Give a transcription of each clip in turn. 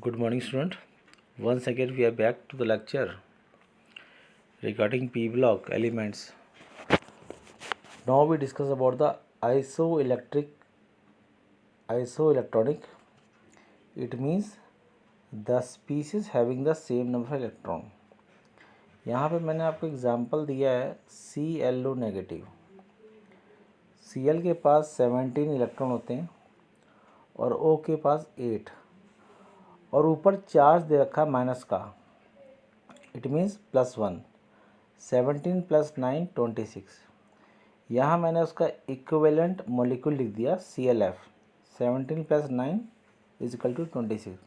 Good morning, student. Once again, we are back to the lecture regarding P block elements. Now we discuss about the isoelectronic. It means the species having the same number of electron. यहाँ पे मैंने आपको example दिया है ClO negative. Cl के पास 17 electron होते हैं और O के पास 8 और ऊपर चार्ज दे रखा है माइनस का। It means +1। 17 + 9 26। यहाँ मैंने उसका इक्विवेलेंट मॉलिक्यूल लिख दिया ClF। 17 + 9 = 26।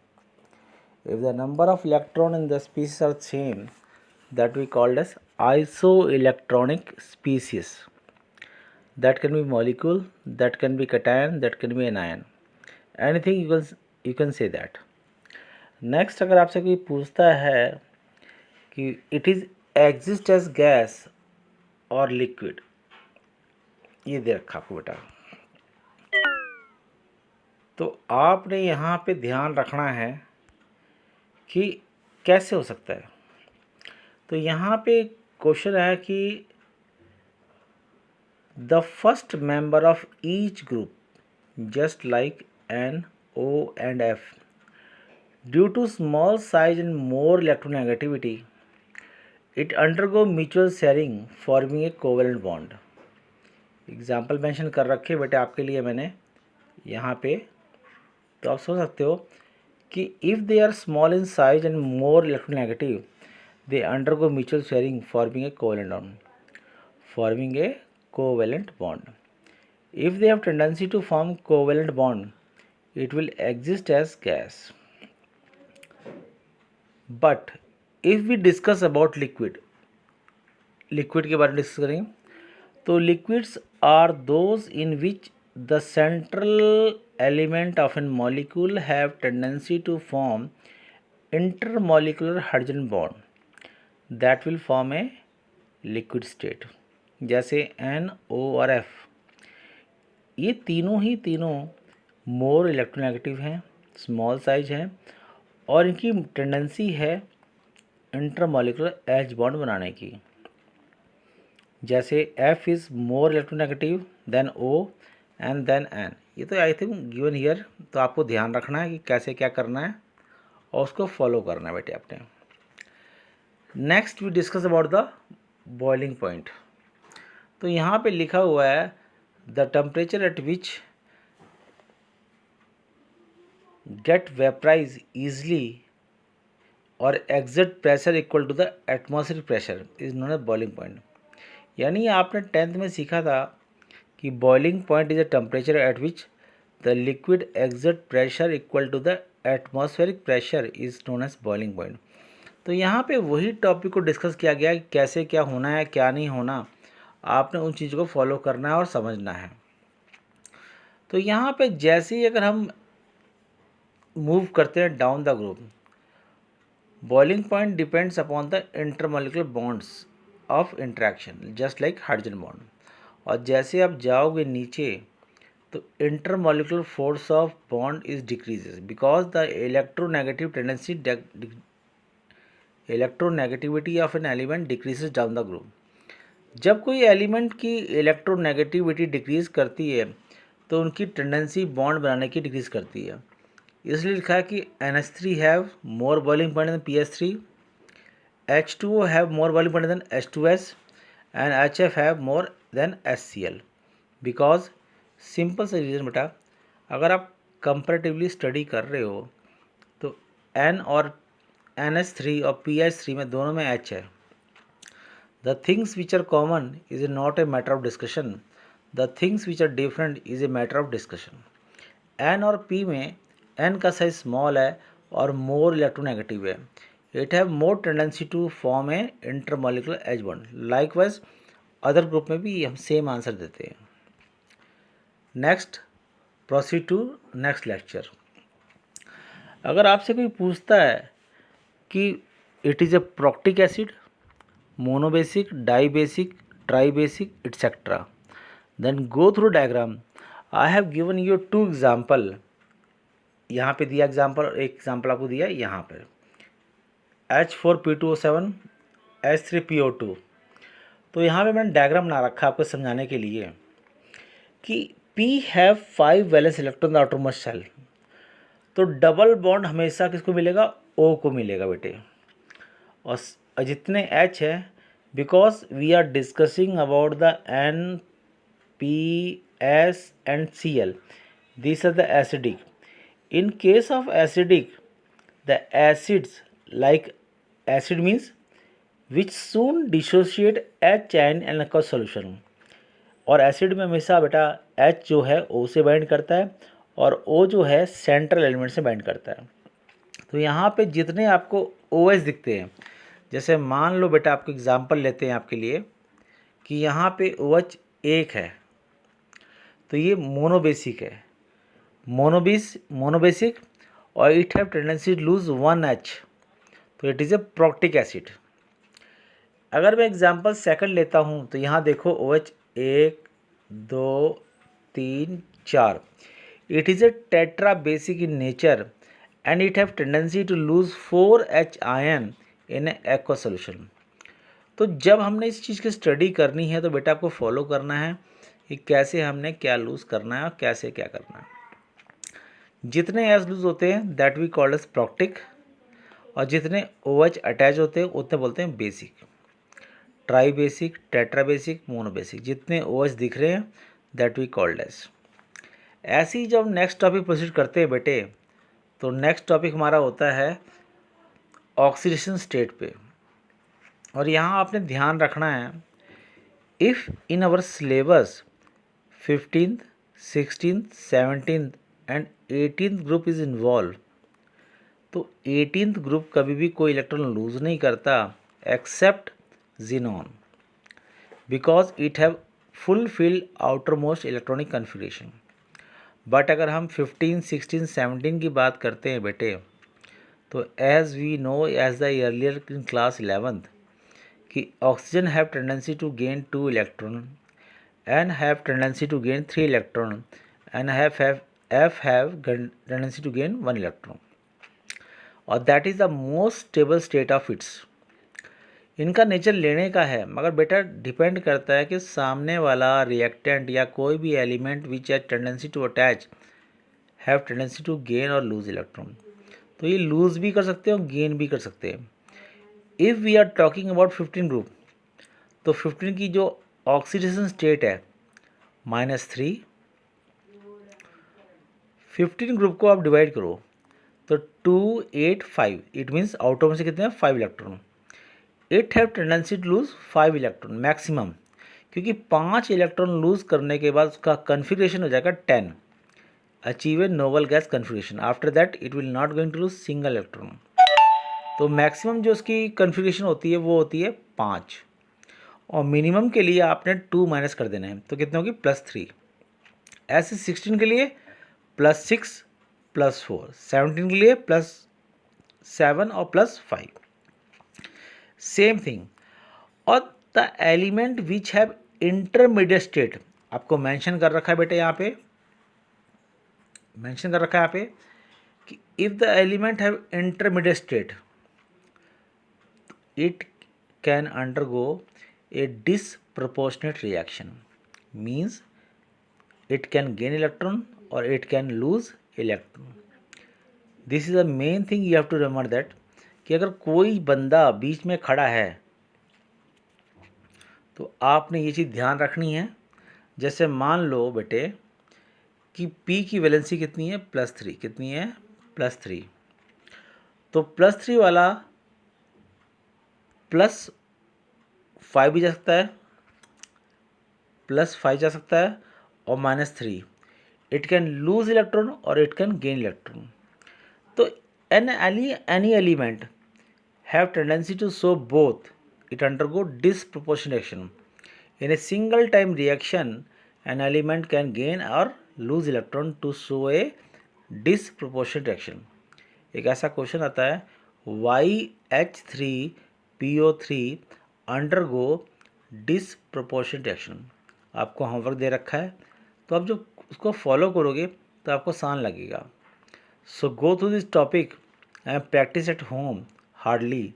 If the number of electron in the species are same, that we called as isoelectronic species. That can be molecule, that can be cation, that can be anion. Anything you can say that. Next, अगर आपसे कोई पूछता है कि it is exist as gas और liquid, ये दे रखा आपको बेटा, तो आपने यहाँ पे ध्यान रखना है कि कैसे हो सकता है। तो यहाँ पे क्वेश्चन है कि the first member of each group just like N, O and F due to small size and more electronegativity it undergo mutual sharing forming a covalent bond. Example mention कर रखे बेटे आपके लिए मैंने यहाँ पे, तो आप सोच सकते हो कि if they are small in size and more electronegative they undergo mutual sharing forming a covalent bond. If they have tendency to form covalent bond, it will exist as gas. But if we discuss about liquid के बारे में discuss करेंगे, तो liquids are those in which the central element of a molecule have tendency to form intermolecular hydrogen bond that will form a liquid state. जैसे N, O और F, ये तीनों more electronegative हैं, स्मॉल साइज हैं और इनकी tendency है intermolecular H bond बनाने की. जैसे F is more electronegative than O and then N. ये तो आई थिंक गिवन हियर, तो आपको ध्यान रखना है कि कैसे क्या करना है और उसको फॉलो करना है बेटे आपने. Next we discuss about the boiling point. तो यहाँ पे लिखा हुआ है the temperature at which get vaporized easily or exert pressure equal to the atmospheric pressure is known as boiling point. यानी आपने 10th में सीखा था कि boiling point is a temperature at which the liquid exert pressure equal to the atmospheric pressure is known as boiling point. तो यहाँ पे वही टॉपिक को डिस्कस किया गया कि कैसे क्या होना है क्या नहीं होना, आपने उन चीज़ों को फॉलो करना है और समझना है. तो यहाँ पे जैसे ही अगर हम मूव करते हैं down the group, boiling point depends upon the intermolecular bonds of interaction just like hydrogen bond. और जैसे आप जाओगे नीचे तो intermolecular force of bond is decreases because the electronegativity of an element decreases down the group. जब कोई element की electronegativity decrease करती है तो उनकी टेंडेंसी बॉन्ड बनाने की डिक्रीज करती है. इसलिए लिखा है कि NH3 have more boiling point than PH3, H2O have more boiling point than H2S and HF have more than HCl. Because simple सा रीज़न बेटा, अगर आप कंपैरेटिवली स्टडी कर रहे हो तो N और NH3 और PH3 में दोनों में H है. The things which are common is not a matter of discussion. The things which are different is a matter of discussion. N और P में N का साइज स्मॉल है और मोर इलेक्ट्रोनेगेटिव है. It have more tendency to form a intermolecular H bond. Likewise, other group में भी हम same answer देते हैं. Next proceed to next lecture. अगर आपसे कोई पूछता है कि it is a protic acid, monobasic, dibasic, tribasic, etc. Then go through diagram. I have given you two example यहाँ पे दिया एग्जांपल, और एक एग्जांपल आपको दिया यहाँ पर H4P2O7 H3PO2। तो यहाँ पे मैंने डायग्राम बना रखा है आपको समझाने के लिए कि P have 5 valence electron the outermost shell. तो डबल बॉन्ड हमेशा किसको मिलेगा, O को मिलेगा बेटे। और जितने H है, because we are discussing about the N, P, S and Cl, these are the acidic. In case of acidic, the acids like acid means which soon dissociate H ion in aqueous solution। और acid में हमेशा बेटा H जो है O से bind करता है और O जो है सेंट्रल एलिमेंट से बाइंड करता है। तो यहाँ पे जितने आपको OH दिखते हैं, जैसे मान लो बेटा आपको एग्जांपल लेते हैं आपके लिए कि यहाँ पे OH एक है, तो ये मोनोबेसिक है, मोनोबेसिक, और it have tendency to lose 1H, तो it is a protic acid. अगर मैं एग्जांपल सेकंड लेता हूँ तो यहाँ देखो OH 1 2 3 4, it is a tetra basic in nature and it have tendency to lose 4H ion in aqua solution. तो जब हमने इस चीज़ की स्टडी करनी है तो बेटा आपको फॉलो करना है कि कैसे हमने क्या लूज़ करना है और कैसे क्या करना है। जितने एस लूज होते हैं दैट वी कॉल्ड एज प्रोक्टिक, और जितने OH अटैच होते हैं उतने बोलते हैं basic, try basic, tetra basic, mono basic. जितने OH दिख रहे हैं दैट वी कॉल्ड एज। ऐसे ही जब नेक्स्ट टॉपिक प्रोसीड करते हैं बेटे, तो नेक्स्ट टॉपिक हमारा होता है ऑक्सीडेशन स्टेट पे। और यहाँ आपने ध्यान रखना है, if in our syllabus 15th, 16th, 17th and 18th group is involve, तो 18th ग्रुप कभी भी कोई इलेक्ट्रॉन लूज नहीं करता except xenon, because it have fulfilled outer most electronic configuration. But अगर हम 15, 16, 17 की बात करते हैं बेटे, तो as we know as the earlier in class 11th कि oxygen have tendency to gain 2 electron and have tendency to gain 3 electron and F have tendency to gain 1 electron, और that is the most stable state of its। इनका nature लेने का है, मगर बेटा depend करता है कि सामने वाला रिएक्टेंट या कोई भी element which has tendency to attach have tendency to gain और लूज इलेक्ट्रॉन। तो ये लूज भी कर सकते हैं और गेन भी कर सकते हैं। If we are talking about 15 group, तो 15 की जो ऑक्सीडेशन स्टेट है -3, 15 ग्रुप को आप डिवाइड करो तो 2 8 5, इट मीन्स आउटर में से कितने हैं 5 electron. It have tendency to lose 5 electron maximum, क्योंकि 5 इलेक्ट्रॉन लूज करने के बाद उसका कन्फिग्रेशन हो जाएगा 10, achieve a noble gas configuration. After that it will not going to lose single electron. तो मैक्सिमम जो उसकी कन्फिग्रेशन होती है वो होती है 5, और मिनिमम के लिए आपने 2 माइनस कर देना है, तो कितने होगी +3। ऐसे 16 के लिए +6 +4, 17 के लिए +7 और +5, सेम थिंग। और the element which have intermediate state, आपको मेंशन कर रखा है बेटे, यहाँ पे मेंशन कर रखा है यहाँ पे कि if the element have intermediate state it can undergo a disproportionate reaction, means it can gain electron or it can lose electron। this is the main thing you have to remember that कि अगर कोई बंदा बीच में खड़ा है तो आपने ये चीज़ ध्यान रखनी है। जैसे मान लो बेटे कि P की वैलेंसी कितनी है +3, कितनी है +3, तो +3 वाला +5 भी जा सकता है, +5 जा सकता है, और -3, इट कैन लूज इलेक्ट्रॉन और इट कैन गेन इलेक्ट्रॉन। तो any element have tendency to show both, it undergo disproportionate reaction। in a single time reaction an element can gain or lose electron to show a disproportionate reaction। एक ऐसा question आता है why H3PO3 undergo disproportionate reaction. आपको homework दे रखा है, तो आप जो उसको फॉलो करोगे तो आपको आसान लगेगा। So go through this topic and practice at home hardly,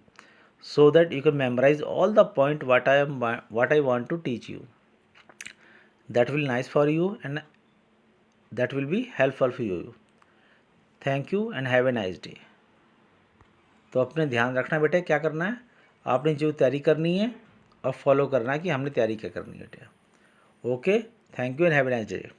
so that you can memorize all the point what I want to teach you. That will nice for you and that will be helpful for you. Thank you and have a nice day. तो अपने ध्यान रखना बेटे, क्या करना है आपने जो तैयारी करनी है और फॉलो करना है कि हमने तैयारी क्या करनी है बेटे. Okay, thank you and have a nice day.